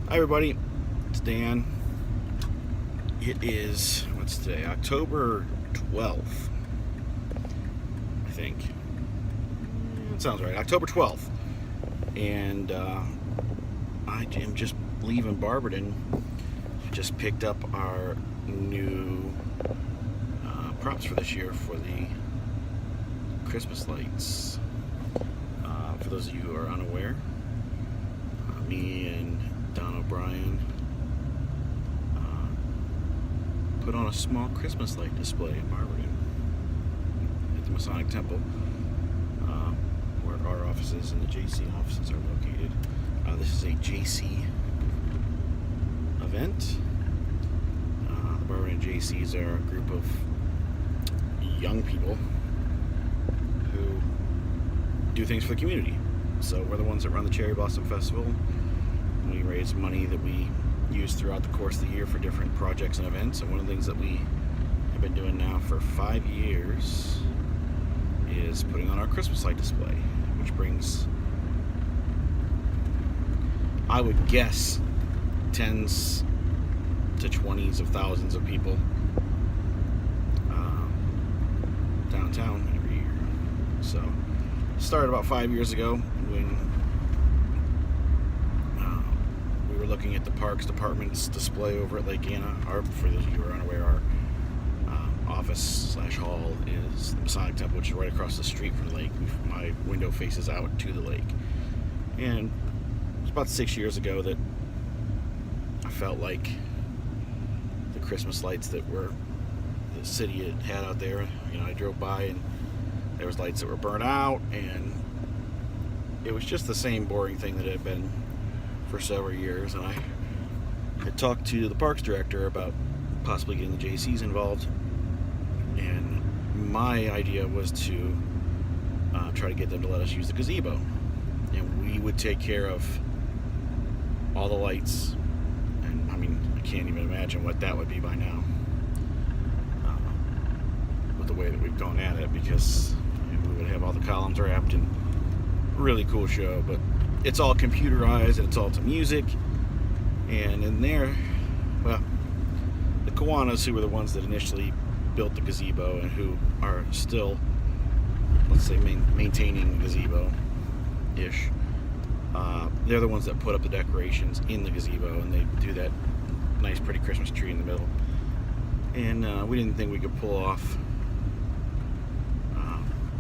Hi everybody, it's Dan. It is, what's today? October 12th, I think. It sounds right, October 12th. And I am just leaving Barberton. Just picked up our new props for this year for the Christmas lights. For those of you who are unaware, me and Don O'Brien put on a small Christmas light display in Barberton at the Masonic Temple, where our offices and the Jaycee offices are located. This is a Jaycee event. The Barberton Jaycees are a group of young people who do things for the community. So we're the ones that run the Cherry Blossom Festival. We raise money that we use throughout the course of the year for different projects and events. And one of the things that we have been doing now for 5 years is putting on our Christmas light display, which brings, I would guess, tens to 20s of thousands of people downtown every year. So started about 5 years ago when we were looking at the Parks Department's display over at Lake Anna. For those of you who are unaware, our office/hall is the Masonic Temple, which is right across the street from the lake. My window faces out to the lake. And it was about 6 years ago that I felt like the Christmas lights that the city had out there, I drove by and there was lights that were burnt out, and it was just the same boring thing that it had been for several years. And I had talked to the parks director about possibly getting the Jaycees involved, and my idea was to try to get them to let us use the gazebo, and we would take care of all the lights. And I can't even imagine what that would be by now, with the way that we've gone at it, because we would have all the columns wrapped, and really cool show. But it's all computerized and it's all to music. And in there, well, the Kiwanis, who were the ones that initially built the gazebo and who are still, let's say, maintaining the gazebo-ish, they're the ones that put up the decorations in the gazebo, and they do that nice pretty Christmas tree in the middle. And we didn't think we could pull off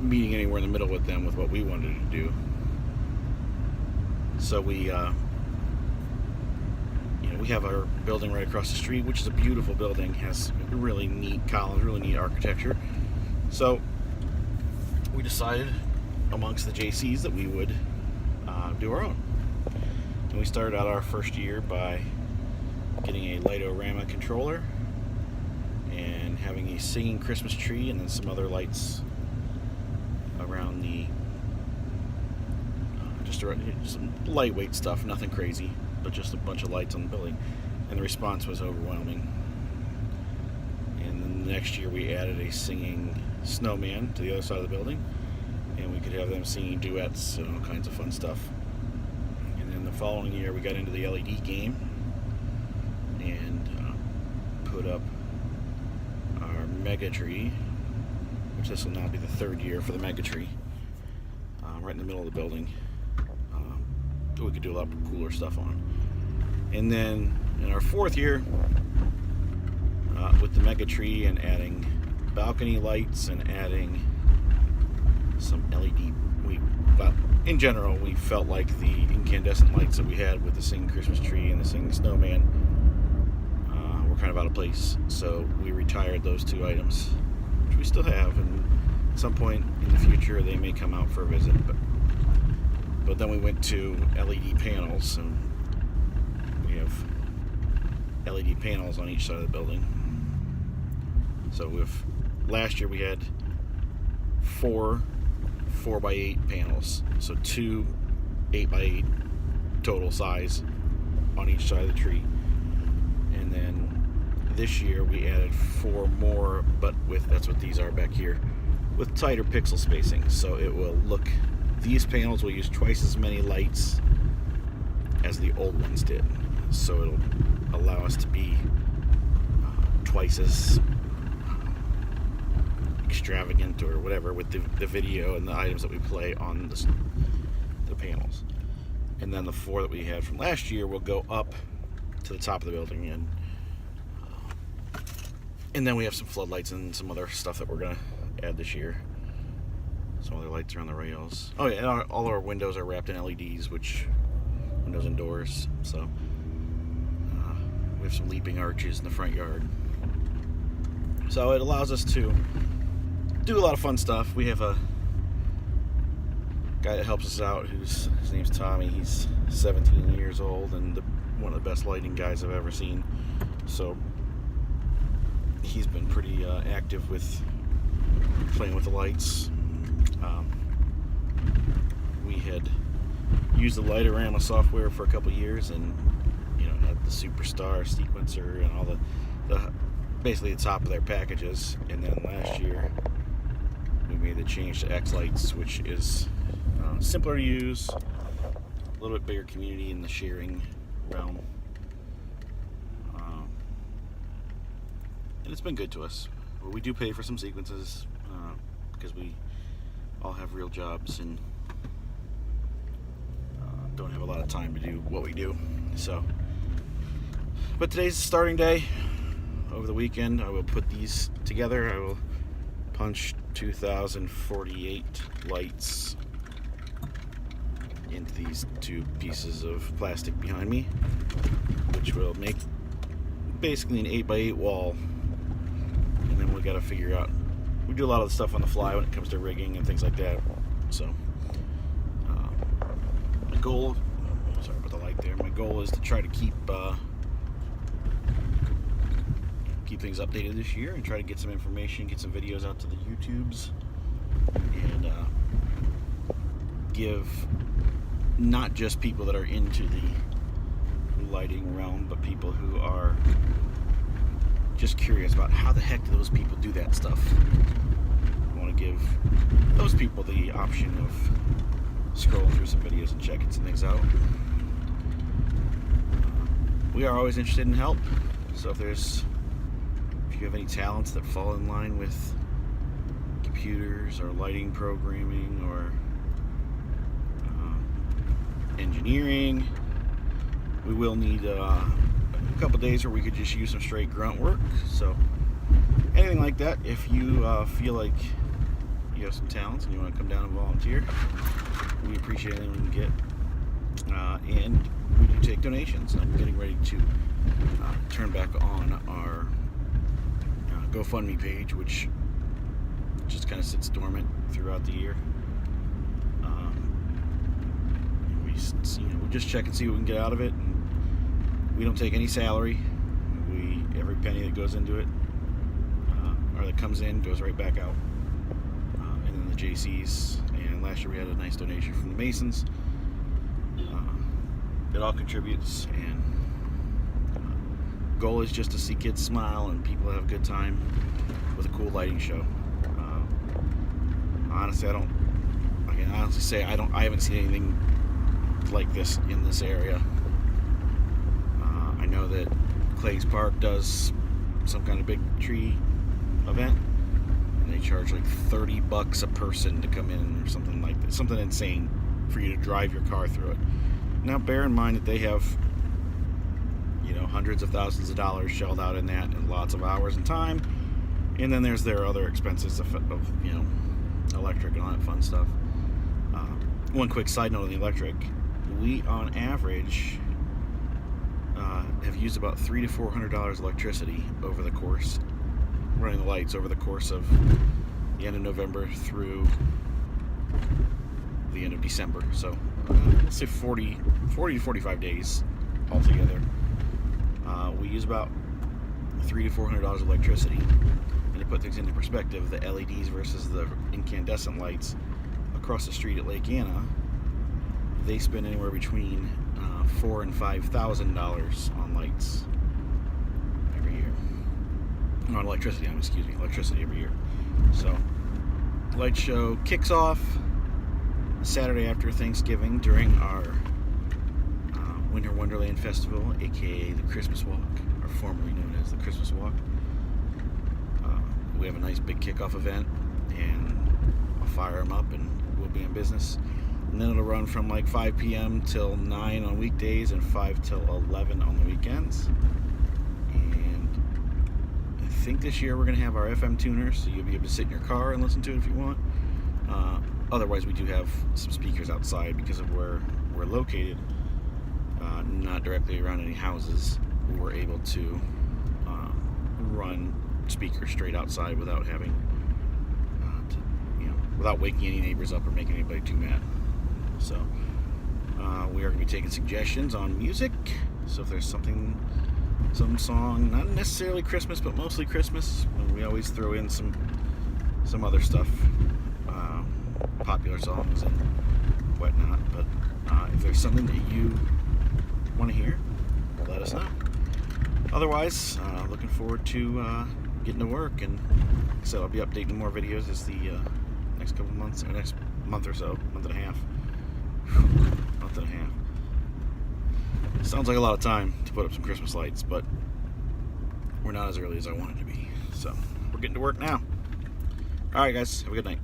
meeting anywhere in the middle with them with what we wanted to do. So we have our building right across the street, which is a beautiful building, has really neat columns, really neat architecture. So we decided amongst the Jaycees that we would do our own. And we started out our first year by getting a Lightorama controller and having a singing Christmas tree, and then some other lights around the just some lightweight stuff, nothing crazy, but just a bunch of lights on the building. And the response was overwhelming. And then the next year we added a singing snowman to the other side of the building, and we could have them singing duets and all kinds of fun stuff. And then the following year we got into the LED game and put up our mega tree, which this will now be the third year for the mega tree, right in the middle of the building. We could do a lot cooler stuff on. And then in our fourth year, with the mega tree and adding balcony lights and adding some LED, in general, we felt like the incandescent lights that we had with the singing Christmas tree and the singing snowman were kind of out of place. So we retired those two items, which we still have, and at some point in the future they may come out for a visit. But then we went to LED panels, and we have LED panels on each side of the building. So last year we had 4 4x8 panels, so 2 8x8 total size on each side of the tree. And then this year we added 4 more, but that's what these are back here, with tighter pixel spacing, so it will look, these panels will use twice as many lights as the old ones did. so it'll allow us to be twice as extravagant or whatever with the video and the items that we play on the panels. And then the 4 that we had from last year will go up to the top of the building, and then we have some floodlights and some other stuff that we're gonna add this year. Some other lights around the rails. Oh yeah, and all our windows are wrapped in LEDs, which windows and doors. So we have some leaping arches in the front yard. So it allows us to do a lot of fun stuff. We have a guy that helps us out his name's Tommy. He's 17 years old and one of the best lighting guys I've ever seen. So he's been pretty active with playing with the lights. We had used the Lightorama software for a couple years, and had the Superstar sequencer and all the basically the top of their packages. And then last year we made the change to X Lights, which is simpler to use, a little bit bigger community in the sharing realm, and it's been good to us. Well, we do pay for some sequences because we all have real jobs and don't have a lot of time to do what we do. So, but today's the starting day. Over the weekend, I will put these together. I will punch 2,048 lights into these 2 pieces of plastic behind me, which will make basically an 8x8 wall. And then we got to figure out. We do a lot of the stuff on the fly when it comes to rigging and things like that. So, my goal. Sorry about the light there. My goal is to try to keep things updated this year and try to get some information, get some videos out to the YouTubes, and give not just people that are into the lighting realm, but people who are just curious about how the heck do those people do that stuff. I want to give those people the option of scrolling through some videos and checking some things out. We are always interested in help, so if you have any talents that fall in line with computers or lighting programming or engineering, we will need a couple days where we could just use some straight grunt work. So anything like that, if you feel like you have some talents and you want to come down and volunteer, we appreciate anything we can get, and we do take donations. I'm getting ready to turn back on our GoFundMe page, which just kind of sits dormant throughout the year. We just check and see what we can get out of it. And we don't take any salary. Every penny that goes into it or that comes in goes right back out. And then the Jaycees, and last year we had a nice donation from the Masons. It all contributes, and goal is just to see kids smile and people have a good time with a cool lighting show. Honestly, I can honestly say I haven't seen anything like this in this area. I know that Clay's Park does some kind of big tree event, and they charge like $30 a person to come in or something like that, something insane for you to drive your car through it. Now, bear in mind that they have hundreds of thousands of dollars shelled out in that, and lots of hours and time, and then there's their other expenses of electric and all that fun stuff. One quick side note on the electric: we on average have used about $300 to $400 electricity over the course, running the lights over the course of the end of November through the end of December. So let's say 40 to 45 days altogether. We use about $300 to $400 electricity. And to put things into perspective, the LEDs versus the incandescent lights across the street at Lake Anna, they spend anywhere between $4,000 and $5,000 on lights every year. On electricity, electricity every year. So, the light show kicks off Saturday after Thanksgiving during our Winter Wonderland Festival, aka the Christmas Walk, or formerly known as the Christmas Walk. We have a nice big kickoff event, and I'll fire them up and we'll be in business. And then it'll run from like 5 p.m. till 9 on weekdays and 5 till 11 on the weekends. And I think this year we're going to have our FM tuners, so you'll be able to sit in your car and listen to it if you want. Otherwise, we do have some speakers outside because of where we're located, not directly around any houses. We're able to run speakers straight outside without having without waking any neighbors up or making anybody too mad. So we are going to be taking suggestions on music. So if there's some song, not necessarily Christmas but mostly Christmas, we always throw in some other stuff, popular songs and whatnot. But if there's something that you want to hear, let us know. Otherwise, looking forward to getting to work, and like I said, I'll be updating more videos as the next couple months, or next month or so, month and a half. Sounds like a lot of time to put up some Christmas lights, but we're not as early as I wanted to be, so we're getting to work now. Alright guys, have a good night.